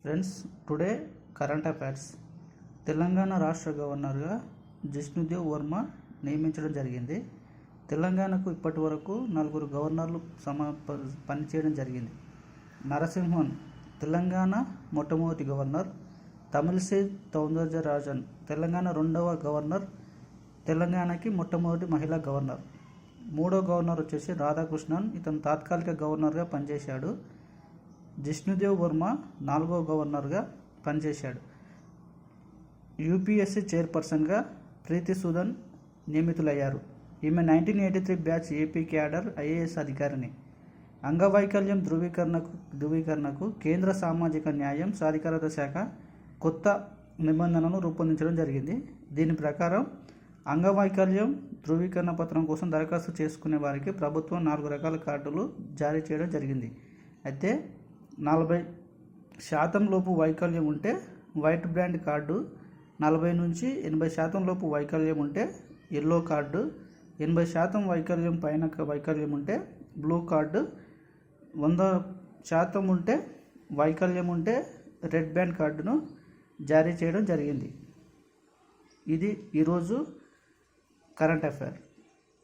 Friends, today current affairs. Telangana రాష్ట్ర గవర్నర్గా జిష్ణుదేవ్ వర్మ నియమించడం జరిగింది. తెలంగాణకు ఇప్పటి వరకు 4 గవర్నర్లు పనిచేయడం జరిగింది. నరసింహన్ తెలంగాణ మొట్టమొదటి గవర్నర్. తమిళిసై సౌందరరాజన్ తెలంగాణ 2వ గవర్నర్. తెలంగాణకి మొట్టమొదటి మహిళా గవర్నర్. 3వ గవర్నర్ వచ్చేసి రాధాకృష్ణన్. ఇతను తాత్కాలిక గవర్నర్గా పనిచేశాడు. జిష్ణుదేవ్ వర్మ 4వ గవర్నర్గా పనిచేశాడు. యూపీఎస్సీ చైర్పర్సన్గా ప్రీతి సుదన్ నియమితులయ్యారు. ఈమె 1983 బ్యాచ్ ఏపీ క్యాడర్ ఐఏఎస్ అధికారిని. అంగవైకల్యం ధృవీకరణకు కేంద్ర సామాజిక న్యాయం సాధికారత శాఖ కొత్త నిబంధనను రూపొందించడం జరిగింది. దీని ప్రకారం అంగవైకల్యం ధృవీకరణ పత్రం కోసం దరఖాస్తు చేసుకునే వారికి ప్రభుత్వం 4 రకాల కార్డులు జారీ చేయడం జరిగింది. అయితే 40% లోపు వైకల్యం ఉంటే వైట్ బ్రాండ్ కార్డు, 40 నుంచి 80% లోపు వైకల్యం ఉంటే ఎల్లో కార్డు, 80% వైకల్యం పైన వైకల్యం ఉంటే బ్లూ కార్డు, 100% ఉంటే వైకల్యం ఉంటే రెడ్ బ్యాండ్ కార్డును జారీ చేయడం జరిగింది. ఇది ఈరోజు కరెంట్ అఫైర్.